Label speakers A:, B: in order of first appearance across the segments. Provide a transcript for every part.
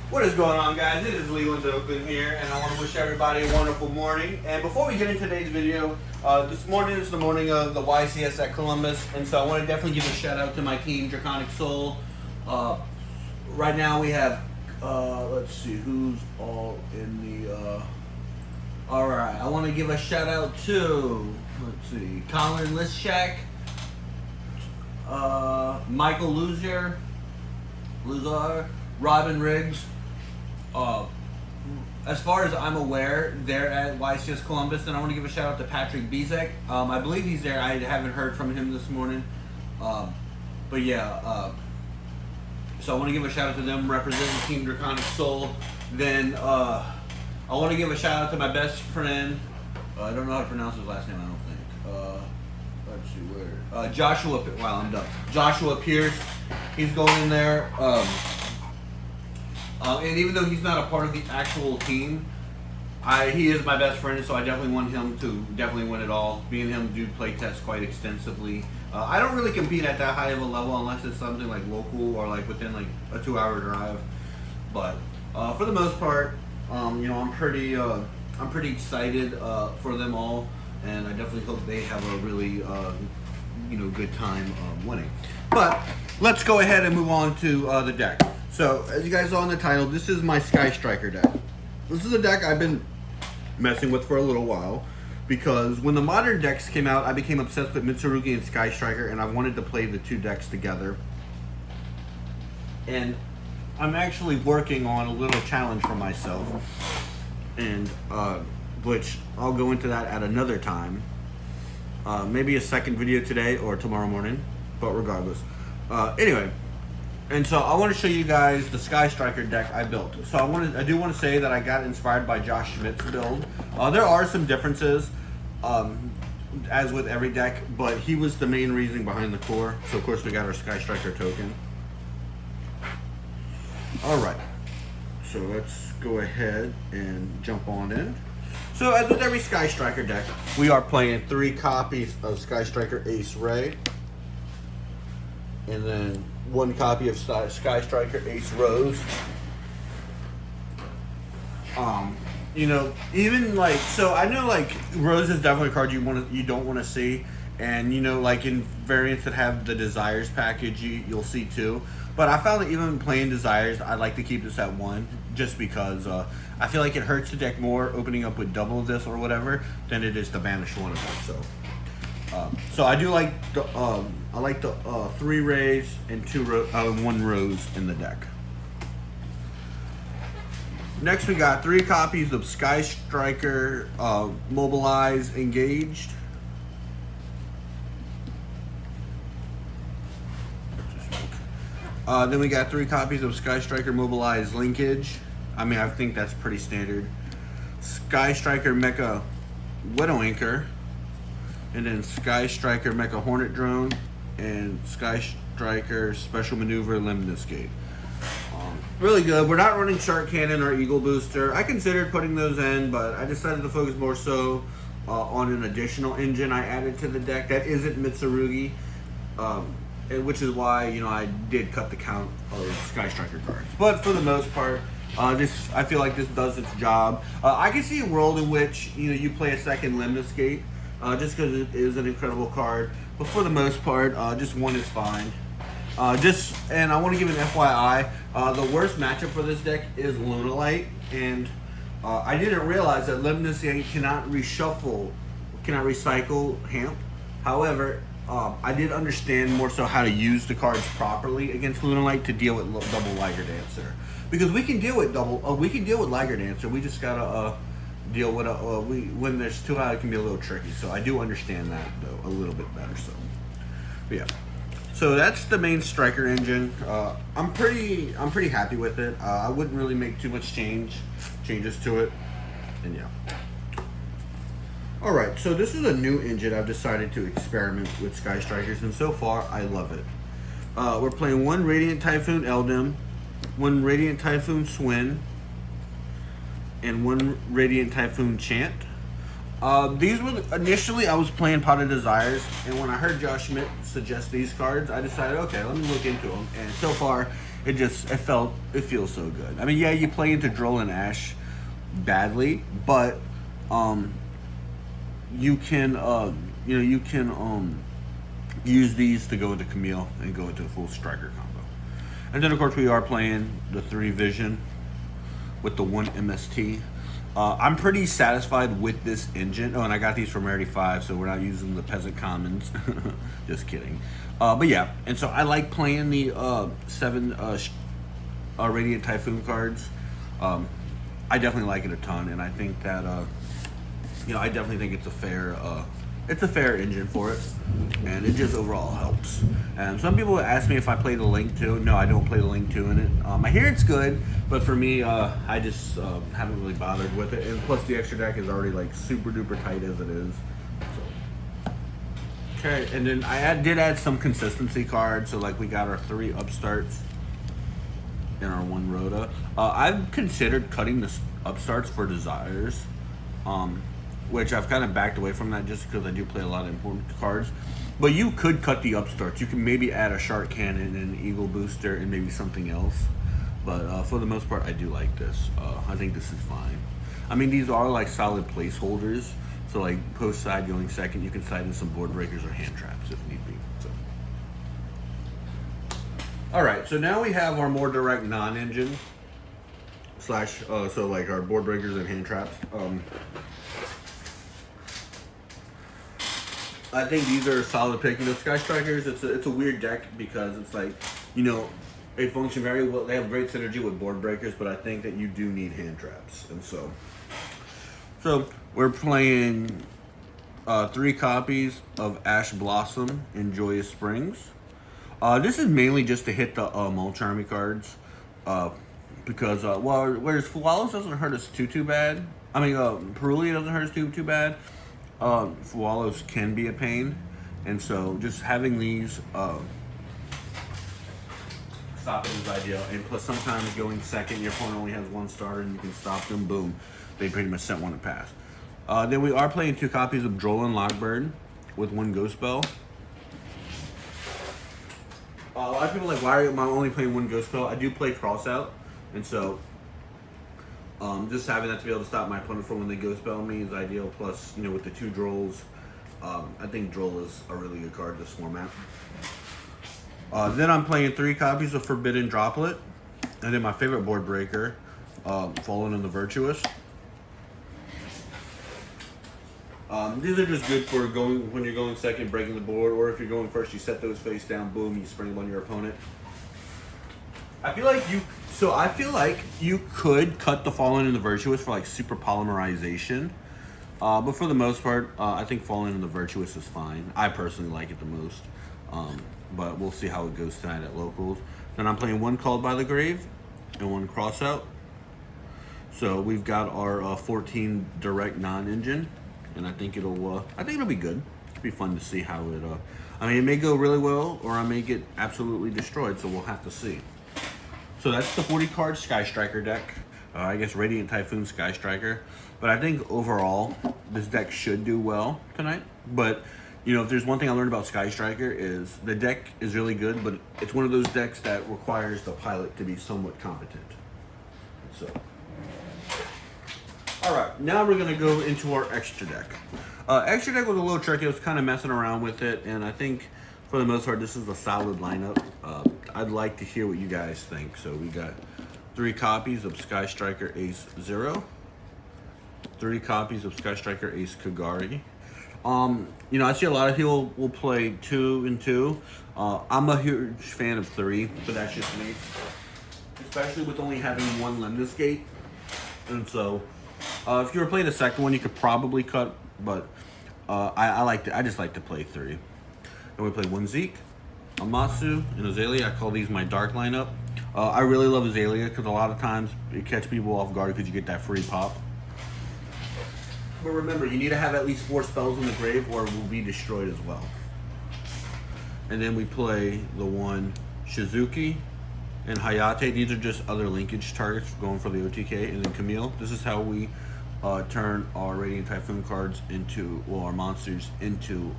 A: What is going on, guys? It is Leland's Oakland here, and I want to wish everybody a wonderful morning. And before we get into today's video, this morning is the morning of the YCS at Columbus, and so I want to definitely give a shout out to my team, Draconic Soul. Right now we have, let's see, who's all in the, alright, I want to give a shout out to, let's see, Colin Lischak, Michael Luzar, Robin Riggs. As far as I'm aware, they're at YCS Columbus, and I want to give a shout out to Patrick Bezek. I believe he's there. I haven't heard from him this morning, but yeah. So I want to give a shout out to them representing Team Draconic Soul. Then I want to give a shout out to my best friend. I don't know how to pronounce his last name. I don't think. Let's see where. Joshua. Wow, I'm done. Joshua Pierce. He's going in there. And even though he's not a part of the actual team, he is my best friend, so I definitely want him to definitely win it all. Me and him do play tests quite extensively. I don't really compete at that high of a level unless it's something like local or like within like a 2-hour drive. But for the most part, I'm pretty excited for them all, and I definitely hope they have a really good time winning. But let's go ahead and move on to the deck. So, as you guys saw in the title, this is my Sky Striker deck. This is a deck I've been messing with for a little while, because when the modern decks came out, I became obsessed with Mitsurugi and Sky Striker, and I wanted to play the two decks together. And I'm actually working on a little challenge for myself, and which I'll go into that at another time. Maybe a second video today or tomorrow morning, but regardless. Anyway. And so I want to show you guys the Sky Striker deck I built. So I do want to say that I got inspired by Josh Schmitz build. There are some differences, as with every deck, but he was the main reason behind the core. So of course we got our Sky Striker token. All right, so let's go ahead and jump on in. So as with every Sky Striker deck, we are playing 3 copies of Sky Striker Ace Ray, and then 1 copy of Sky Striker Ace Rose. Even like, so I know like Rose is definitely a card you don't want to see, and like in variants that have the Desires package, you'll see too. But I found that even playing Desires, I like to keep this at 1, just because I feel like it hurts the deck more opening up with double of this or whatever than it is to banish 1 of them. So I do like the 3 Rays and 1 Rose in the deck. Next we got 3 copies of Sky Striker Mobilize Engaged. Then we got 3 copies of Sky Striker Mobilize Linkage. I mean, I think that's pretty standard. Sky Striker Mecha Widow Anchor. And then Sky Striker Mecha Hornet Drone, and Sky Striker Special Maneuver Limnus Gate. Really good. We're not running Shark Cannon or Eagle Booster. I considered putting those in, but I decided to focus more so on an additional engine I added to the deck that isn't Mitsurugi, which is why I did cut the count of Sky Striker cards. But for the most part, I feel like this does its job. I can see a world in which you play a second Limnus Gate. Just because it is an incredible card, but for the most part, just 1 is fine. And I want to give an FYI, the worst matchup for this deck is Lunalight, and I didn't realize that Limnus cannot recycle Hamp. However, I did understand more so how to use the cards properly against Lunalight to deal with double Liger Dancer, because we can deal with Liger Dancer. We just gotta deal with when there's 2 out, it can be a little tricky. So I do understand that though a little bit better. So, but yeah. So that's the main Striker engine. I'm pretty happy with it. I wouldn't really make too much changes to it, and yeah. All right, so this is a new engine I've decided to experiment with Sky Strikers, and so far I love it. We're playing 1 Radiant Typhoon Eldem, 1 Radiant Typhoon Swin, and 1 Radiant Typhoon Chant. These were initially I was playing Pot of Desires, and when I heard Josh Schmitz suggest these cards, I decided, okay, let me look into them. And so far, it feels so good. I mean, yeah, you play into Droll and Ash badly, but you can use these to go into Camille and go into a full striker combo. And then of course we are playing the 3 Vision with the 1 MST. I'm pretty satisfied with this engine. Oh, and I got these from Rarity 5, so we're not using the Peasant Commons. Just kidding. But yeah, and so I like playing the 7 Radiant Typhoon cards. I definitely like it a ton, and I think that I definitely think it's a fair engine for it, and it just overall helps. And some people ask me if I play the Link 2. No, I don't play the Link 2 in it. I hear it's good, but for me, I just haven't really bothered with it. And plus, the extra deck is already like super duper tight as it is. So. Okay, and then I did add some consistency cards. So like we got our 3 upstarts and our 1 Rhoda. I've considered cutting the upstarts for Desires. Which I've kind of backed away from that just because I do play a lot of important cards. But you could cut the upstarts. You can maybe add a Shark Cannon and an Eagle Booster and maybe something else. But for the most part, I do like this. I think this is fine. I mean, these are like solid placeholders. So like post side going second, you can side in some board breakers or hand traps if need be. So. All right, so now we have our more direct non-engine slash, so like our board breakers and hand traps. I think these are a solid pick. Sky Strikers, it's a weird deck because it's like, they function very well. They have great synergy with board breakers, but I think that you do need hand traps. And so we're playing 3 copies of Ash Blossom in Joyous Springs. This is mainly just to hit the Mulch Army cards. Because, whereas Flawless doesn't hurt us too bad. I mean, Perulia doesn't hurt us too bad. Swallows can be a pain, and so just having these stopping is ideal. And plus, sometimes going second, your opponent only has 1 starter, and you can stop them. Boom, they pretty much sent 1 to pass. Then we are playing 2 copies of Droll and Lockbird with 1 Ghost Spell. A lot of people are like, why am I only playing 1 Ghost Spell? I do play Cross Out, and so. Just having that to be able to stop my opponent from when they Ghost Spell me is ideal. Plus, with the 2 Drolls, I think Droll is a really good card this format. Then I'm playing 3 copies of Forbidden Droplet, and then my favorite board breaker, Fallen in the Virtuous. These are just good for when you're going second, breaking the board, or if you're going first, you set those face down, boom, you spring them on your opponent. I feel like you could cut the Fallen in the Virtuous for like super polymerization. But for the most part, I think Fallen in the Virtuous is fine. I personally like it the most. But we'll see how it goes tonight at locals. Then I'm playing 1 Called by the Grave and 1 Crossout. So we've got our 14 direct non-engine, and I think it'll be good. It'll be fun to see how it. It may go really well, or I may get absolutely destroyed. So we'll have to see. So that's the 40 card Sky Striker deck. I guess Radiant Typhoon Sky Striker. But I think overall, this deck should do well tonight. But, if there's one thing I learned about Sky Striker is the deck is really good, but it's one of those decks that requires the pilot to be somewhat competent. So, all right, now we're going to go into our extra deck. Extra deck was a little tricky. I was kind of messing around with it, and I think for the most part, this is a solid lineup. I'd like to hear what you guys think. So we got 3 copies of Sky Striker Ace 0, 3 copies of Sky Striker Ace Kagari. I see a lot of people will play 2 and 2. I'm a huge fan of 3, but that's just me. Especially with only having 1 Lemnis Gate. And so, if you were playing the second one, you could probably cut, but I just like to play 3. And we play 1 Zeke, Amatsu, and Azalea. I call these my dark lineup. I really love Azalea because a lot of times it catches people off guard because you get that free pop. But remember, you need to have at least 4 spells in the grave or it will be destroyed as well. And then we play the 1 Shizuki and Hayate. These are just other linkage targets going for the OTK. And then Camille. This is how we turn our Radiant Typhoon cards into, our monsters into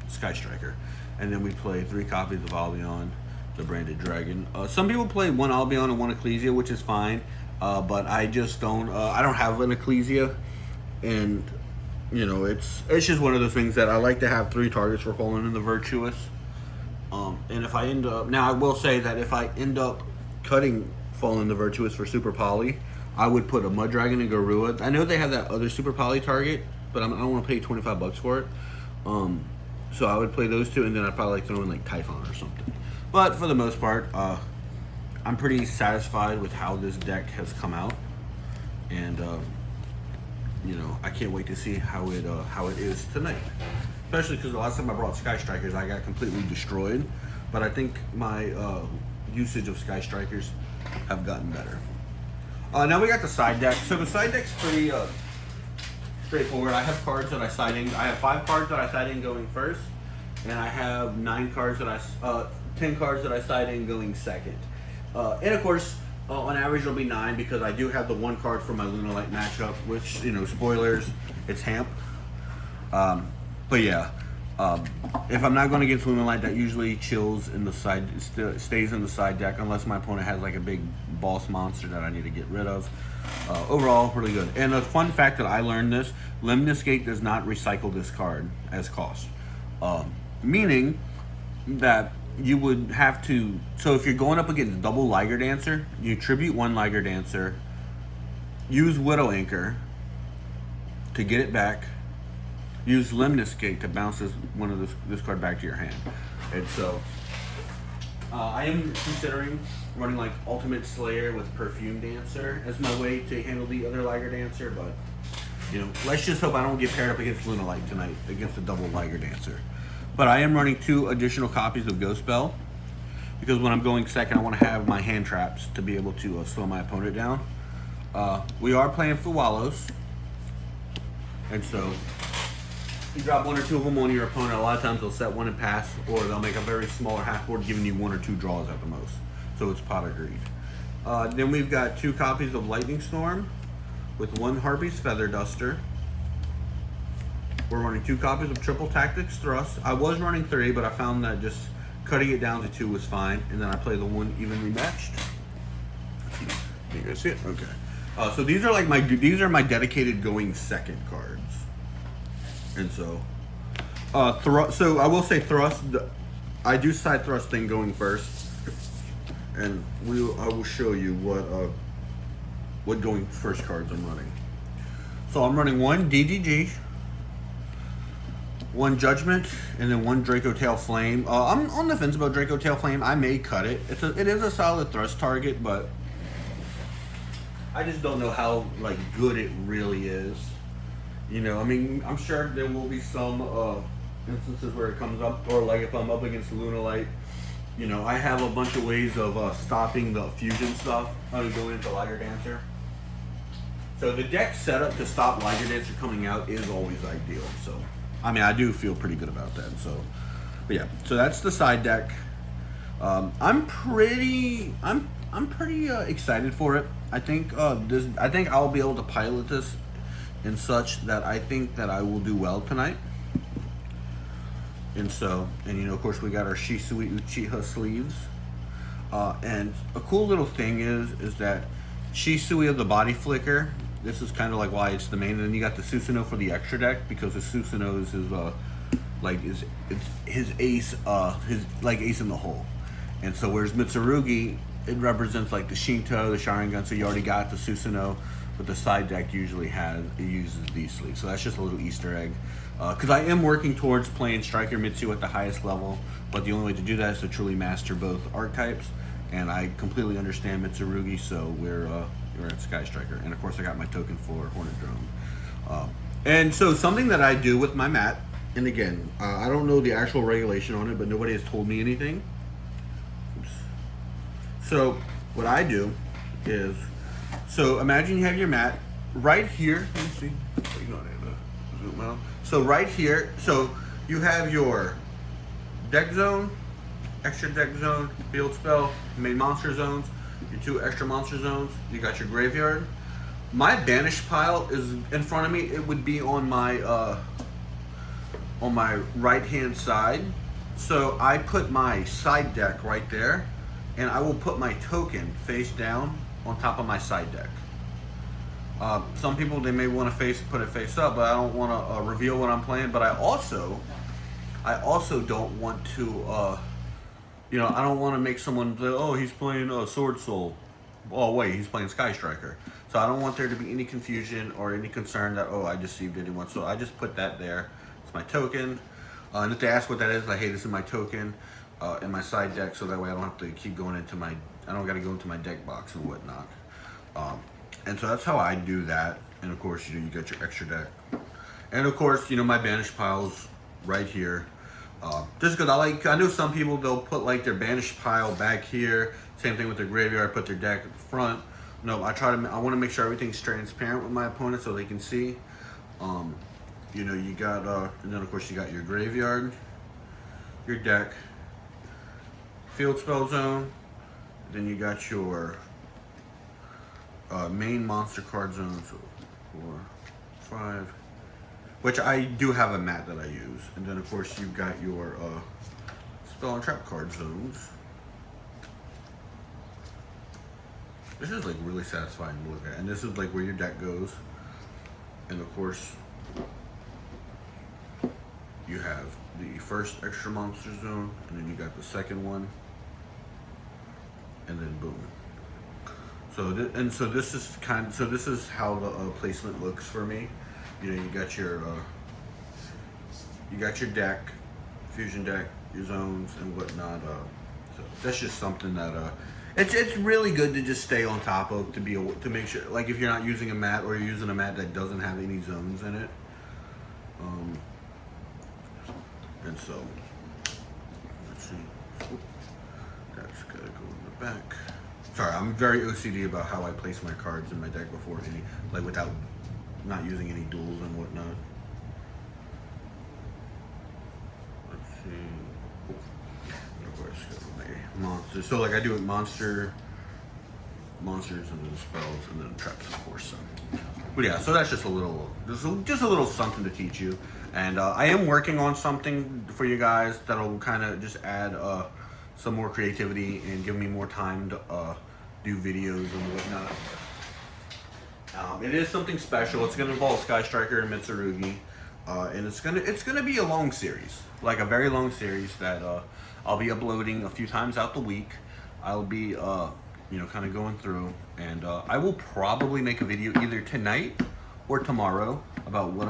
A: Sky Striker. And then we play 3 copies of Albion the branded dragon. Some people play one Albion and one Ecclesia, which is fine, but I just don't. I don't have an Ecclesia, and you know it's just one of those things that I like to have 3 targets for Fallen and the Virtuous. And if I end up now, I will say that if I end up cutting Fallen the Virtuous for Super Poly, I would put a Mud Dragon and Garua. I know they have that other Super Poly target, but I don't want to pay $25 for it. So I would play those 2, and then I'd probably like throw in like Typhon or something. But for the most part, I'm pretty satisfied with how this deck has come out, and you know, I can't wait to see how it is tonight. Especially because the last time I brought Sky Strikers, I got completely destroyed. But I think my usage of Sky Strikers have gotten better. Now we got the side deck. So the side deck's pretty straightforward. I have cards that I side in. I have 5 cards that I side in going first, and I have 10 cards that I side in going second. And of course, on average it'll be 9 because I do have the 1 card for my Lunalight matchup, which, you know, spoilers, it's Hamp. But yeah, if I'm not going against Lunalight, that usually chills in the side, stays in the side deck unless my opponent has like a big boss monster that I need to get rid of. Overall, really good. And a fun fact that I learned this, Lemnis Gate does not recycle this card as cost. Meaning that you would have to, so if you're going up against double Liger Dancer, you tribute 1 Liger Dancer, use Widow Anchor to get it back, use Lemnis Gate to bounce this card back to your hand. And so I am considering running like Ultimate Slayer with Perfume Dancer as my way to handle the other Liger Dancer, but you know, let's just hope I don't get paired up against Lunalight tonight against the double Liger Dancer. But I am running 2 additional copies of Ghost Bell because when I'm going second, I want to have my hand traps to be able to slow my opponent down. We are playing Fuwalos, and so you drop 1 or 2 of them on your opponent. A lot of times they'll set 1 and pass, or they'll make a very smaller half board, giving you 1 or 2 draws at the most. So it's pot of greed. Then we've got 2 copies of Lightning Storm with 1 Harpy's Feather Duster. We're running 2 copies of Triple Tactics Thrust. I was running 3, but I found that just cutting it down to 2 was fine. And then I play the 1 evenly matched. You guys see it? Okay. So these are like my dedicated going second cards. And so, so I will say Thrust. I do side Thrust thing going first, and I will show you what going first cards I'm running. So I'm running 1 DGG, 1 Judgment, and then 1 Draco Tail Flame. I'm on the fence about Draco Tail Flame. I may cut it. It is a solid thrust target, but I just don't know how like good it really is. You know, I mean, I'm sure there will be some instances where it comes up, or like if I'm up against Lunalight, you know, I have a bunch of ways of stopping the fusion stuff. I'm going into Liger Dancer. So the deck setup to stop Liger Dancer coming out is always ideal. So, I mean, I do feel pretty good about that. So, but yeah, so that's the side deck. I'm pretty excited for it. I think I'll be able to pilot this in such that I think that I will do well tonight. And so, and you know, of course, we got our Shisui Uchiha sleeves. And a cool little thing is that Shisui of the Body Flicker. This is kind of like why it's the main. And then you got the Susanoo for the extra deck, because the Susanoo is his ace, his like ace in the hole. And so whereas Mitsurugi, it represents like the Shinto, the Sharingan. So you already got the Susanoo, but the side deck usually uses these sleeves. So that's just a little Easter egg. Because I am working towards playing Striker Mitsu at the highest level, but the only way to do that is to truly master both archetypes. And I completely understand Mitsurugi, so we're at Sky Striker. And of course I got my token for Hornet Drone. And so something that I do with my mat, and again, I don't know the actual regulation on it, but nobody has told me anything. Oops. So what I do is, so imagine you have your mat right here. Let me see. You don't have to zoom out. So right here, so you have your deck zone, extra deck zone, field spell, main monster zones, your 2 extra monster zones. You got your graveyard. My banish pile is in front of me. It would be on my right hand side, So I put my side deck right there, and I will put my token face down on top of my side deck. Some people, they may want to put it face up, but I don't want to reveal what I'm playing. But I also don't want to, you know, I don't want to make someone say, oh, he's playing Sword Soul. Oh wait, he's playing Sky Striker. So I don't want there to be any confusion or any concern that, oh, I deceived anyone. So I just put that there. It's my token. And if they ask what that is, hey, this is my token in my side deck, so that way I don't have to keep going into my, I don't got to go into my deck box and whatnot. And so that's how I do that. And of course, you know, you got your extra deck. And of course, you know, my banish pile's right here. Just because I know some people, they'll put like their banish pile back here. Same thing with their graveyard, put their deck at the front. No, I want to make sure everything's transparent with my opponent so they can see. You know, you got, and then of course you got your graveyard, your deck, field spell zone, then you got your main monster card zone, so 4, 5, which I do have a mat that I use, and then of course you've got your spell and trap card zones. This is like really satisfying to look at, and this is like where your deck goes, and of course you have the first extra monster zone, and then you got the second one, and then boom. So this is how the placement looks for me. You know, you got your deck, fusion deck, your zones and whatnot. So that's just something that it's really good to just stay on top of, to be able to make sure, like if you're not using a mat or you're using a mat that doesn't have any zones in it. And so let's see. That's gotta go in the back. Sorry, I'm very OCD about how I place my cards in my deck before any, like without not using any duels and whatnot. Let's see. And of course, my monsters. So like I do it monsters and then spells and then traps, of course. So, but yeah, so that's just a little something to teach you. And I am working on something for you guys that'll kind of just add some more creativity and give me more time to do videos and whatnot. It is something special. It's going to involve Sky Striker and Mitsurugi, and it's gonna be a long series, like a very long series that I'll be uploading a few times out the week. I'll be you know, kind of going through, and I will probably make a video either tonight or tomorrow about what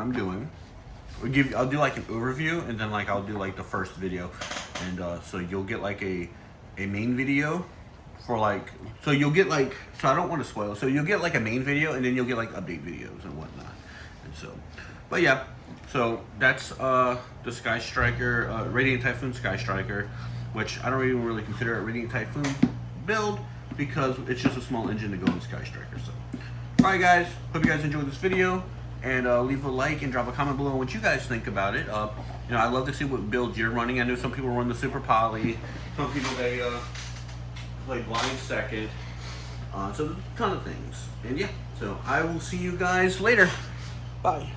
A: I'm doing. I'll do like an overview, and then like I'll do like the first video, and so you'll get like a main video for like, so you'll get like, so I don't want to spoil, so you'll get like a main video, and then you'll get like update videos and whatnot. And so, but yeah, so that's the Sky Striker, Radiant Typhoon Sky Striker, which I don't even really consider a Radiant Typhoon build because it's just a small engine to go in Sky Striker. So, alright guys, hope you guys enjoyed this video. And leave a like and drop a comment below what you guys think about it. You know, I love to see what builds you're running. I know some people run the Super Poly. Some people, they play Blind Second. So there's a ton of things. And yeah, so I will see you guys later. Bye.